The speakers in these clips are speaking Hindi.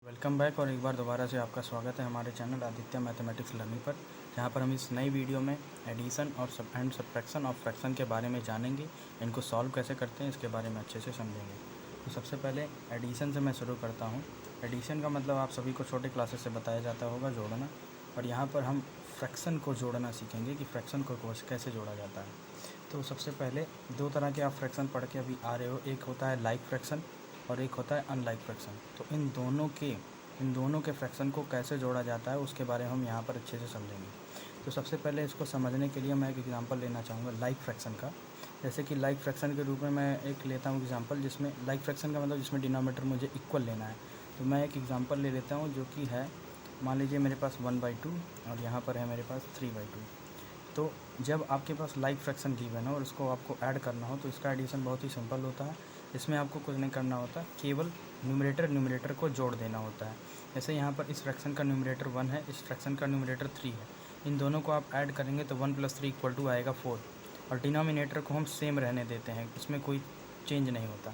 वेलकम बैक और एक बार दोबारा से आपका स्वागत है हमारे चैनल आदित्य मैथमेटिक्स लर्निंग पर, जहां पर हम इस नई वीडियो में एडिशन और सब्ट्रैक्शन ऑफ फ्रैक्शन के बारे में जानेंगे। इनको सॉल्व कैसे करते हैं इसके बारे में अच्छे से समझेंगे। तो सबसे पहले एडिशन से मैं शुरू करता हूं। एडिशन का मतलब आप सभी को छोटे क्लासेस से बताया जाता होगा, जोड़ना। और यहाँ पर हम फ्रैक्शन को जोड़ना सीखेंगे कि फ्रैक्शन को कैसे जोड़ा जाता है। तो सबसे पहले दो तरह के आप फ्रैक्शन पढ़ के अभी आ रहे हो, एक होता है लाइक फ्रैक्शन और एक होता है अनलाइक फ्रैक्शन। तो इन दोनों के फ्रैक्शन को कैसे जोड़ा जाता है उसके बारे में हम यहाँ पर अच्छे से समझेंगे। तो सबसे पहले इसको समझने के लिए मैं एक एग्जांपल लेना चाहूँगा लाइक फ्रैक्शन का। जैसे कि लाइक फ्रैक्शन के रूप में मैं एक लेता हूँ एग्जांपल, जिसमें लाइक फ्रैक्शन का मतलब जिसमें डिनोमिनेटर मुझे इक्वल लेना है। तो मैं एक एग्जांपल ले लेता हूँ जो कि है, मान लीजिए मेरे पास 1/2 और यहाँ पर है मेरे पास 3/2। तो जब आपके पास लाइक फ्रैक्शन गिवन हो और उसको आपको ऐड करना हो तो इसका एडिशन बहुत ही सिंपल होता है। इसमें आपको कुछ नहीं करना होता, केवल न्यूमरेटर को जोड़ देना होता है। जैसे यहाँ पर इस फ्रैक्शन का न्यूमरेटर 1 है, इस फ्रैक्शन का न्यूमरेटर 3 है। इन दोनों को आप ऐड करेंगे तो 1 + 3 = आएगा 4। और डिनोमिनेटर को हम सेम रहने देते हैं, इसमें कोई चेंज नहीं होता।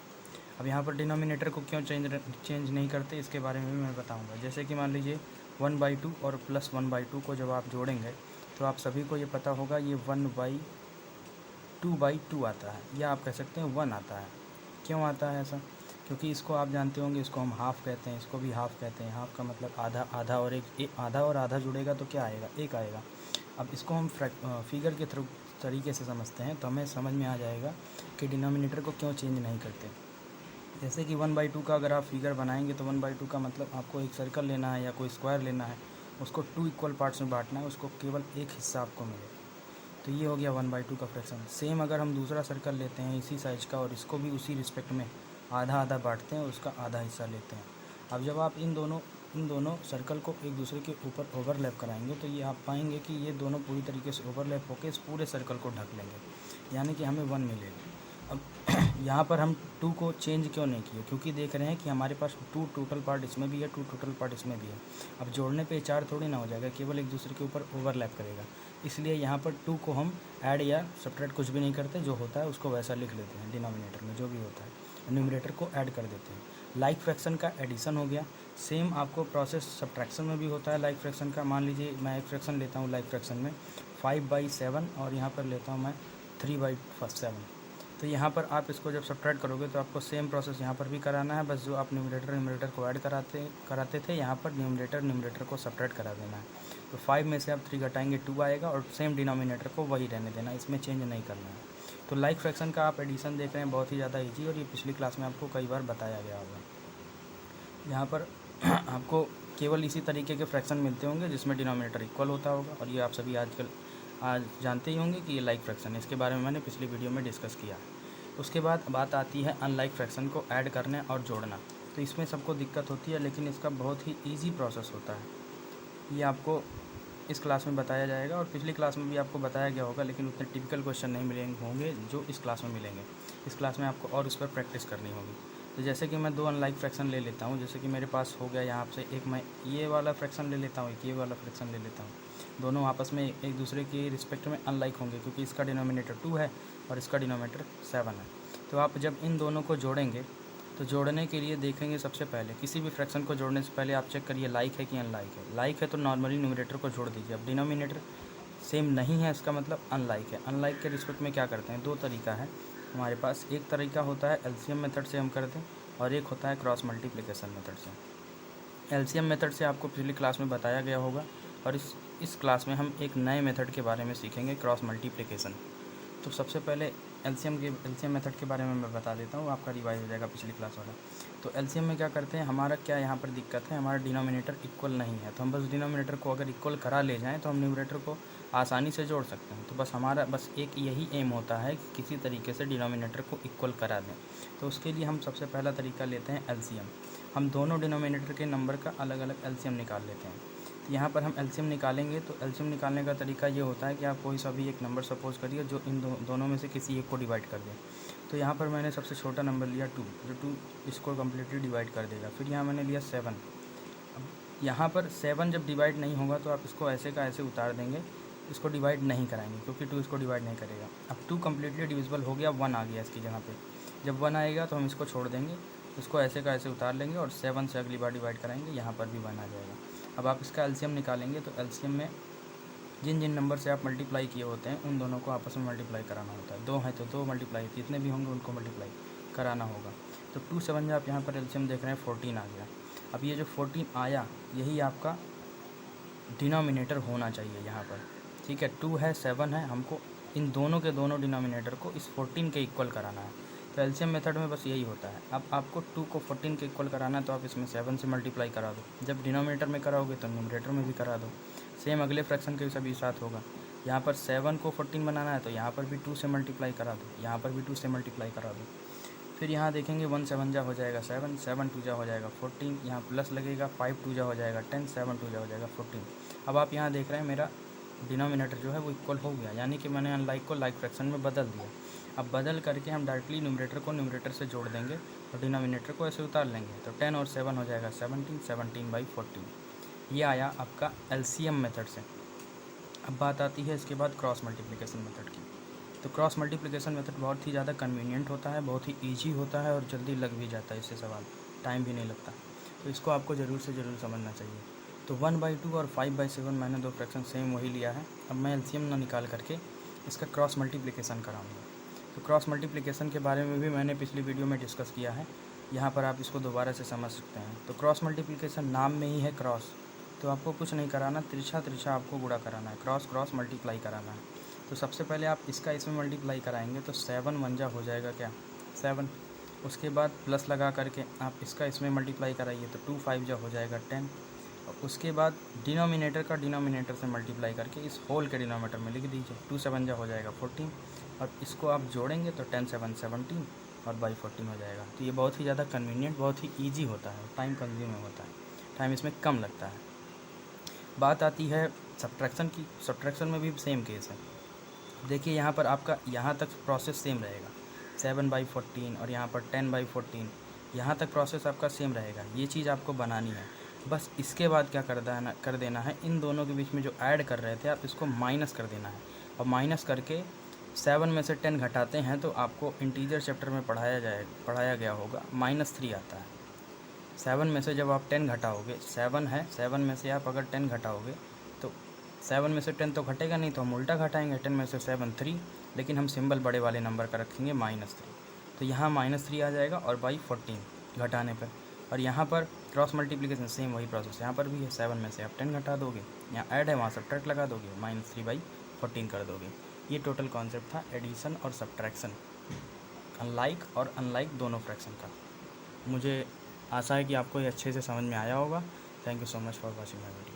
अब यहाँ पर डिनोमिनेटर को क्यों चेंज नहीं करते इसके बारे में भी मैं बताऊँगा। जैसे कि मान लीजिए 1/2 और प्लस 1/2 को जब आप जोड़ेंगे तो आप सभी को ये पता होगा ये 1/2 आता है, या आप कह सकते हैं 1 आता है। क्यों आता है ऐसा? क्योंकि इसको आप जानते होंगे, इसको हम हाफ़ कहते हैं, इसको भी हाफ़ कहते हैं। हाफ़ का मतलब आधा, आधा और आधा और आधा जुड़ेगा तो क्या आएगा? 1 आएगा। अब इसको हम फिगर के थ्रू तरीके से समझते हैं तो हमें समझ में आ जाएगा कि डिनोमिनेटर को क्यों चेंज नहीं करते। जैसे कि 1/2 का अगर आप फिगर बनाएंगे तो 1/2 का मतलब आपको एक सर्कल लेना है या कोई स्क्वायर लेना है, उसको 2 इक्वल पार्ट्स में बांटना है, उसको केवल एक हिस्सा आपको मिले। तो ये हो गया 1/2 का फ्रैक्शन। सेम अगर हम दूसरा सर्कल लेते हैं इसी साइज का और इसको भी उसी रिस्पेक्ट में आधा आधा बांटते हैं, उसका आधा हिस्सा लेते हैं। अब जब आप इन दोनों सर्कल को एक दूसरे के ऊपर ओवरलैप कराएंगे तो ये आप पाएंगे कि ये दोनों पूरी तरीके से ओवरलैप होकर इस पूरे सर्कल को ढक लेंगे, यानी कि हमें 1 मिलेगा। अब यहाँ पर हम 2 को चेंज क्यों नहीं किए? क्योंकि देख रहे हैं कि हमारे पास 2 टोटल पार्ट इसमें भी है, 2 टोटल पार्ट इसमें भी है। अब जोड़ने पे 4 थोड़ी ना हो जाएगा, केवल एक दूसरे के ऊपर ओवरलैप करेगा। इसलिए यहाँ पर 2 को हम ऐड या सब्ट्रैक्ट कुछ भी नहीं करते, जो होता है उसको वैसा लिख लेते हैं। डिनोमिनेटर में जो भी होता है न्यूमरेटर को ऐड कर देते हैं। लाइक फ्रैक्शन का एडिशन हो गया। सेम आपको प्रोसेस सब्ट्रैक्शन में भी होता है लाइक फ्रैक्शन का। मान लीजिए मैं एक फ्रैक्शन लेता हूँ लाइक फ्रैक्शन में 5/7 और यहाँ पर लेता हूँ मैं 3/7। तो यहाँ पर आप इसको जब सब्ट्रैक्ट करोगे तो आपको सेम प्रोसेस यहाँ पर भी कराना है, बस जो आप न्यूमरेटर को ऐड कराते थे यहाँ पर न्यूमरेटर को सब्ट्रैक्ट करा देना है। तो 5 में से आप 3 घटाएंगे 2 आएगा और सेम डिनोमिनेटर को वही रहने देना, इसमें चेंज नहीं करना है। तो लाइक फ्रैक्शन का आप एडिशन देख रहे हैं, बहुत ही ज़्यादा ईजी, और ये पिछली क्लास में आपको कई बार बताया गया होगा। यहाँ पर आपको केवल इसी तरीके के फ्रैक्शन मिलते होंगे जिसमें डिनोमिनेटर इक्वल होता होगा, और ये आप सभी आज जानते ही होंगे कि ये लाइक फ्रैक्शन है। इसके बारे में मैंने पिछली वीडियो में डिस्कस किया। उसके बाद बात आती है अनलाइक फ्रैक्शन को ऐड करने और जोड़ना। तो इसमें सबको दिक्कत होती है, लेकिन इसका बहुत ही ईजी प्रोसेस होता है। ये आपको इस क्लास में बताया जाएगा और पिछली क्लास में भी आपको बताया गया होगा, लेकिन उतने टिपिकल क्वेश्चन नहीं मिलेंगे होंगे जो इस क्लास में मिलेंगे। इस क्लास में आपको और उस पर प्रैक्टिस करनी होगी। तो जैसे कि मैं 2 अनलाइक फ्रैक्शन ले लेता हूँ। जैसे कि मेरे पास हो गया यहाँ से एक, मैं ये वाला फ्रैक्शन ले लेता हूँ, एक ये वाला फ्रैक्शन ले लेता हूँ। दोनों आपस में एक दूसरे के रिस्पेक्ट में अनलाइक होंगे, क्योंकि इसका डिनोमिनेटर 2 है और इसका डिनोमिनेटर 7 है। तो आप जब इन दोनों को जोड़ेंगे तो जोड़ने के लिए देखेंगे, सबसे पहले किसी भी फ्रैक्शन को जोड़ने से पहले आप चेक करिए लाइक है कि अनलाइक है। लाइक है तो नॉर्मली न्यूमरेटर को जोड़ दीजिए। अब डिनोमिनेटर सेम नहीं है, इसका मतलब अनलाइक है। अनलाइक के रिस्पेक्ट में क्या करते हैं? 2 तरीका है हमारे पास। एक तरीका होता है एलसीएम मेथड से हम करते हैं, और एक होता है क्रॉस मल्टीप्लिकेशन मेथड से। एलसीएम मेथड से आपको पिछली क्लास में बताया गया होगा, और इस क्लास में हम एक नए मेथड के बारे में सीखेंगे, क्रॉस मल्टीप्लिकेशन। तो सबसे पहले एलसीएम मेथड के बारे में मैं बता देता हूँ, आपका रिवाइज हो जाएगा पिछली क्लास वाला। तो एलसीएम में क्या करते हैं, हमारा क्या यहाँ पर दिक्कत है, हमारा डिनोमिनेटर इक्वल नहीं है। तो हम बस डिनोमिनेटर को अगर इक्वल करा ले जाएँ तो हम न्यूमरेटर को आसानी से जोड़ सकते हैं। तो बस हमारा एक यही एम होता है कि किसी तरीके से डिनोमिनेटर को इक्वल करा दें। तो उसके लिए हम सबसे पहला तरीका लेते हैं एलसीएम। हम दोनों डिनोमिनेटर के नंबर का अलग अलग एलसीएम निकाल लेते हैं। तो यहाँ पर हम एलसीएम निकालेंगे, तो एलसीएम निकालने का तरीका ये होता है कि आप कोई सा भी एक नंबर सपोज़ करिए जो इन दोनों में से किसी एक को डिवाइड कर दे। तो यहाँ पर मैंने सबसे छोटा नंबर लिया 2, जो 2 इसको कम्प्लीटली डिवाइड कर देगा। फिर यहाँ मैंने लिया 7। अब यहाँ पर 7 जब डिवाइड नहीं होगा तो आप इसको ऐसे का ऐसे उतार देंगे, इसको डिवाइड नहीं कराएंगे, क्योंकि 2 इसको डिवाइड नहीं करेगा। अब 2 कम्प्लीटली डिविजिबल हो गया, 1 आ गया इसकी जगह पे। जब 1 आएगा तो हम इसको छोड़ देंगे, इसको ऐसे का ऐसे उतार लेंगे और 7 से अगली बार डिवाइड कराएंगे, यहाँ पर भी 1 आ जाएगा। अब आप इसका एलसीएम निकालेंगे तो एलसीएम में जिन जिन नंबर से आप मल्टीप्लाई किए होते हैं उन दोनों को आपस में मल्टीप्लाई कराना होता है। 2 हैं तो 2 मल्टीप्लाई, जितने भी होंगे उनको मल्टीप्लाई कराना होगा। तो 2 7 आप यहाँ पर एलसीएम देख रहे हैं 14 आ गया। अब ये जो 14 आया यही आपका डिनोमिनेटर होना चाहिए यहाँ पर, ठीक है। 2 है 7 है, हमको इन दोनों के दोनों डिनोमिनेटर को इस 14 के इक्वल कराना है। तो एलसीएम मेथड में बस यही होता है। अब आपको 2 को 14 के इक्वल कराना है तो आप इसमें 7 से मल्टीप्लाई करा दो। जब डिनोमिनेटर में कराओगे तो न्यूमरेटर में भी करा दो। सेम अगले फ्रैक्शन के सभी साथ होगा। यहाँ पर 7 को 14 बनाना है तो यहाँ पर भी 2 से मल्टीप्लाई करा दो, यहाँ पर भी 2 से मल्टीप्लाई करा दो। फिर यहाँ देखेंगे 1 7 जा हो जाएगा 7, 7 2 जा हो जाएगा 14, यहाँ प्लस लगेगा 5 2 जा हो जाएगा 10, 7 2 जा हो जाएगा 14। अब आप यहाँ देख रहे हैं मेरा डिनोमिनेटर जो है वो इक्वल हो गया, यानी कि मैंने अनलाइक को लाइक फ्रैक्शन में बदल दिया। अब बदल करके हम डायरेक्टली न्यूमरेटर को न्यूमरेटर से जोड़ देंगे और डिनोमिनेटर को ऐसे उतार लेंगे। तो 10 और 7 हो जाएगा 17, 17/14। ये आया आपका एलसीएम मेथड से। अब बात आती है इसके बाद क्रॉस मल्टीप्लिकेशन मेथड की। तो क्रॉस मल्टीप्लिकेशन मेथड बहुत ही ज़्यादा कन्वीनियंट होता है, बहुत ही ईजी होता है और जल्दी लग भी जाता है, इससे सवाल टाइम भी नहीं लगता। तो इसको आपको ज़रूर से ज़रूर समझना चाहिए। तो 1/2 और 5/7 मैंने दो फ्रैक्शन सेम वही लिया है। अब मैं एलसीएम ना निकाल करके इसका क्रॉस मल्टीप्लिकेशन कराऊंगा। तो क्रॉस मल्टीप्लिकेशन के बारे में भी मैंने पिछली वीडियो में डिस्कस किया है, यहाँ पर आप इसको दोबारा से समझ सकते हैं। तो क्रॉस मल्टीप्लिकेशन नाम में ही है क्रॉस, तो आपको कुछ नहीं कराना, तिरछा तिरछा आपको गुणा कराना है, क्रॉस क्रॉस मल्टीप्लाई कराना है। तो सबसे पहले आप इसका इसमें मल्टीप्लाई कराएंगे तो 7 1 जा हो जाएगा क्या 7। उसके बाद प्लस लगा करके आप इसका इसमें मल्टीप्लाई कराइए तो 2 5 जा हो जाएगा 10। और उसके बाद डिनोमिनेटर का डिनोमिनेटर से मल्टीप्लाई करके इस होल के डिनोमिनेटर में लिख दीजिए, 2 7 जा हो जाएगा 14। और इसको आप जोड़ेंगे तो 10 7 17 और बाई 14 हो जाएगा। तो ये बहुत ही ज़्यादा कन्वीनियंट, बहुत ही ईजी होता है, टाइम कंज्यूमिंग होता है, टाइम इसमें कम लगता है। बात आती है सब्ट्रैक्शन की। सब्ट्रैक्शन में भी सेम केस है। देखिए यहाँ पर आपका यहाँ तक प्रोसेस सेम रहेगा, 7/14 और यहाँ पर 10/14, यहाँ तक प्रोसेस आपका सेम रहेगा। ये चीज़ आपको बनानी है। बस इसके बाद क्या कर देना है, इन दोनों के बीच में जो ऐड कर रहे थे आप इसको माइनस कर देना है। और माइनस करके 7 में से 10 घटाते हैं तो आपको इंटीजर चैप्टर में पढ़ाया गया होगा -3 आता है। 7 में से जब आप 10 घटाओगे, 7 है, 7 में से आप अगर 10 घटाओगे तो 7 में से 10 तो घटेगा नहीं, तो हम उल्टा घटाएंगे, 10 में से 7 3, लेकिन हम सिंबल बड़े वाले नंबर का रखेंगे -3। तो यहाँ -3 आ जाएगा और बाई 14 घटाने पर। और यहाँ पर क्रॉस मल्टीप्लिकेशन सेम वही प्रोसेस यहाँ पर भी है, 7 में से आप 10 घटा दोगे, यहाँ ऐड है वहाँ सब्ट्रैक्ट लगा दोगे, -3/14 कर दोगे। ये टोटल कॉन्सेप्ट था एडिशन और सब्ट्रैक्शन, अनलाइक और अनलाइक दोनों फ्रैक्शन का। मुझे आशा है कि आपको ये अच्छे से समझ में आया होगा। Thank you so much for watching my video.